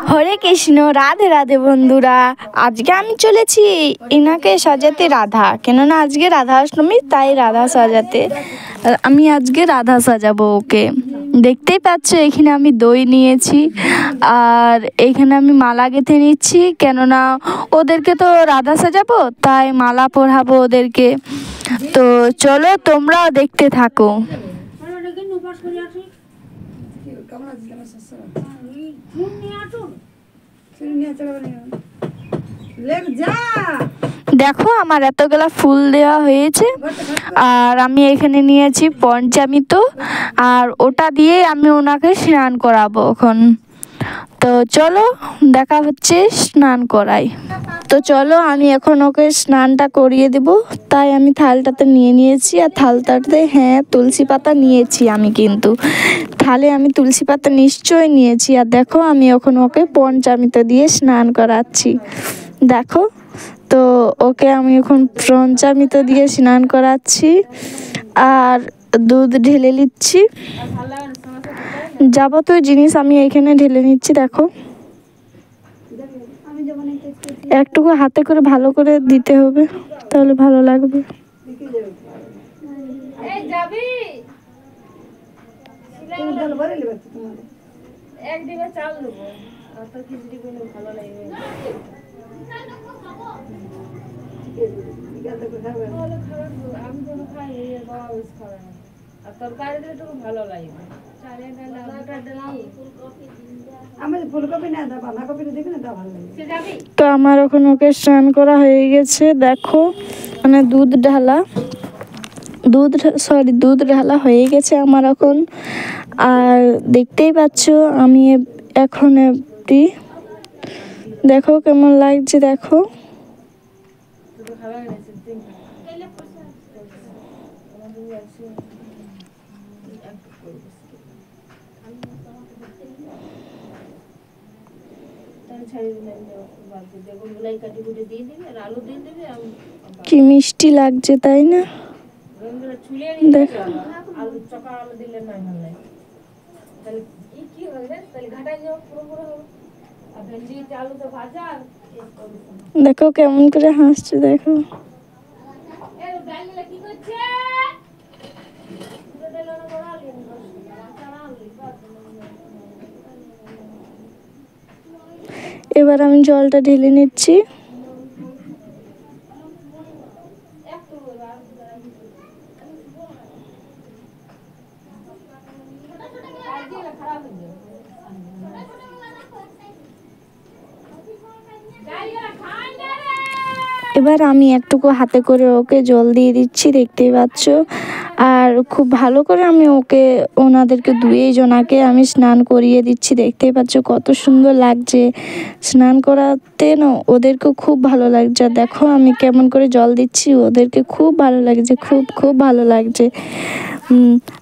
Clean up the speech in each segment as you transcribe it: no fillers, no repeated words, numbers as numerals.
হরে কৃষ্ণ, রাধে রাধে বন্ধুরা। আজকে আমি চলেছি এনাকে সাজাতে রাধা, কেননা আজকে রাধা অষ্টমী, তাই রাধা সাজাতে আমি আজকে রাধা সাজাবো ওকে। দেখতেই পাচ্ছ এখানে আমি দই নিয়েছি আর এখানে আমি মালা গেঁথে নিচ্ছি, কেননা ওদেরকে তো রাধা সাজাবো, তাই মালা পরাবো ওদেরকে। তো চলো তোমরাও দেখতে থাকো। দেখো আমার এতগুলা ফুল দেওয়া হয়েছে আর আমি এখানে নিয়েছি পঞ্চামৃত, আর ওটা দিয়ে আমি ওনাকে স্নান করাবো এখন। তো চলো দেখা হচ্ছে স্নান করাই। তো চলো আমি এখন ওকে স্নানটা করিয়ে দেব, তাই আমি থালটাতে নিয়ে নিয়েছি, আর থালটাতে তুলসী পাতা নিয়েছি আমি, কিন্তু থালে আমি তুলসী পাতা নিশ্চয়ই নিয়েছি। আর দেখো আমি এখন ওকে পঞ্চামৃত দিয়ে স্নান করাচ্ছি। দেখো তো ওকে আমি এখন পঞ্চামৃত দিয়ে স্নান করাচ্ছি আর দুধ ঢেলে নিচ্ছি। যাবতীয় জিনিস আমি এখানে ঢেলে নিচ্ছি। দেখো একটুকু হাতে করে ভালো করে দিতে হবে, তাহলে ভালো লাগবে। তো আমার এখন ওকে স্নান করা হয়ে গেছে। দেখো মানে দুধ ঢালা হয়ে গেছে আমার এখন। আর দেখতেই পাচ্ছ আমি এখন একটি, দেখো কেমন লাগছে। দেখো কি মিষ্টি লাগছে, তাই না? দেখো দেখো কেমন করে হাসছে। দেখো এবার আমি জলটা ঢেলে নিচ্ছি। এবার আমি একটুকু হাতে করে ওকে জল দিয়ে দিচ্ছি, দেখতেই পাচ্ছ। আর খুব ভালো করে আমি ওনাদেরকে জনাকে আমি স্নান করিয়ে দিচ্ছি। দেখতেই পাচ্ছ কত সুন্দর লাগছে স্নান করাতে না, ওদেরকে খুব ভালো লাগছে। দেখো আমি কেমন করে জল দিচ্ছি, ওদেরকে খুব ভালো লাগছে, খুব ভালো লাগছে।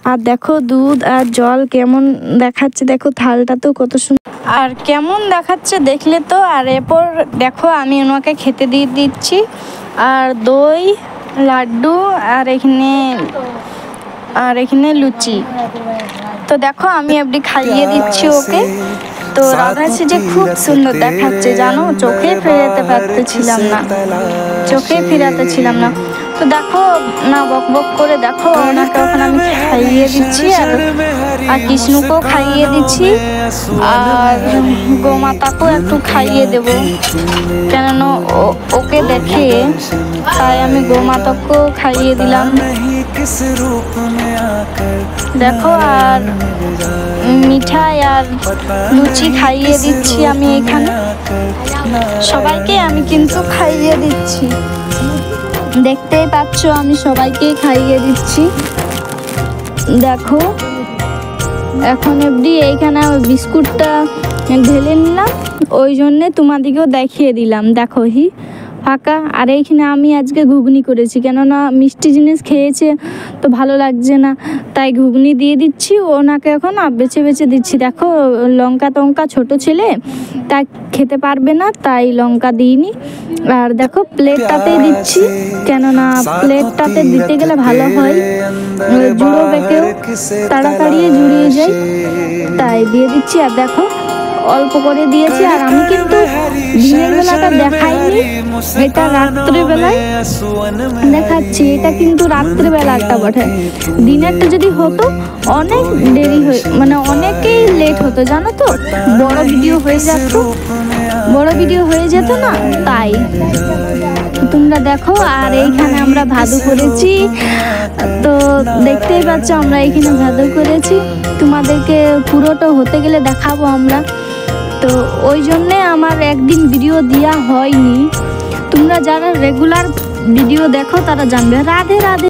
আর দেখো দুধ আর জল কেমন দেখাচ্ছে, দেখো থালটা তো কত সুন্দর আর কেমন দেখাচ্ছে দেখলে তো। আর এরপর দেখো আমি ওনাকে খেতে দিয়ে দিচ্ছি, আর দই, লাড্ডু আর এখানে লুচি। তো দেখো আমি আপনি খাইয়ে দিচ্ছি ওকে। তো রাধা সেজে খুব সুন্দর দেখাচ্ছে, জানো, চোখে ফেরাতে ছিলাম না। তো দেখো না বক বক করে, দেখো ওনাকে ওখানে আমি খাইয়ে দিচ্ছি আর কৃষ্ণকেও খাইয়ে দিচ্ছি, আর গোমাতাকেও একটু খাইয়ে দেবো, কেননা ওকে দেখে, তাই আমি গোমাতাকেও খাইয়ে দিলাম। দেখো আর মিঠাই আর লুচি খাইয়ে দিচ্ছি আমি এখানে সবাইকে, আমি কিন্তু খাইয়ে দিচ্ছি, দেখতেই পাচ্ছ আমি সবাইকে খাইয়ে দিচ্ছি। দেখো এখন অবধি এইখানে বিস্কুটটা ঢেলে নিলাম, ওই জন্যে তোমাদেরকেও দেখিয়ে দিলাম। দেখো ফাঁকা। আর এইখানে আমি আজকে ঘুগনি করেছি, কেননা মিষ্টি জিনিস খেয়েছে তো ভালো লাগছে না, তাই ঘুগনি দিয়ে দিচ্ছি ওনাকে এখন, বেছে বেছে দিচ্ছি। দেখো লঙ্কা ছোট ছেলে তাই খেতে পারবে না, তাই লঙ্কা দিইনি। আর দেখো প্লেটটাতেই দিচ্ছি, কেননা প্লেটটাতে দিতে গেলে ভালো হয়, জুড়ো বেঁকেও তাড়াতাড়ি জুড়িয়ে যায়, তাই দিয়ে দিচ্ছি। আর দেখো অল্প করে দিয়েছি। আর আমি কিন্তু দিনের বেলাটা দেখাইনি, এটা রাত্রেবেলায় দেখাচ্ছি। এটা কিন্তু রাত্রেবেলাটা বটে, দিনেরটা যদি হতো অনেক দেরি হয়ে মানে অনেকেই লেট হতো জানো তো, বড় ভিডিও হয়ে যেত না, তাই তোমরা দেখো। আর এইখানে আমরা ভাদু করেছি, তো দেখতেই পাচ্ছ আমরা এইখানে ভাদু করেছি। তোমাদেরকে পুরোটা হতে গেলে দেখাবো আমরা, তো ওই জন্যে আমার একদিন ভিডিও দেওয়া হয়নি। তোমরা যারা রেগুলার ভিডিও দেখো তারা জানবে। রাধে রাধে।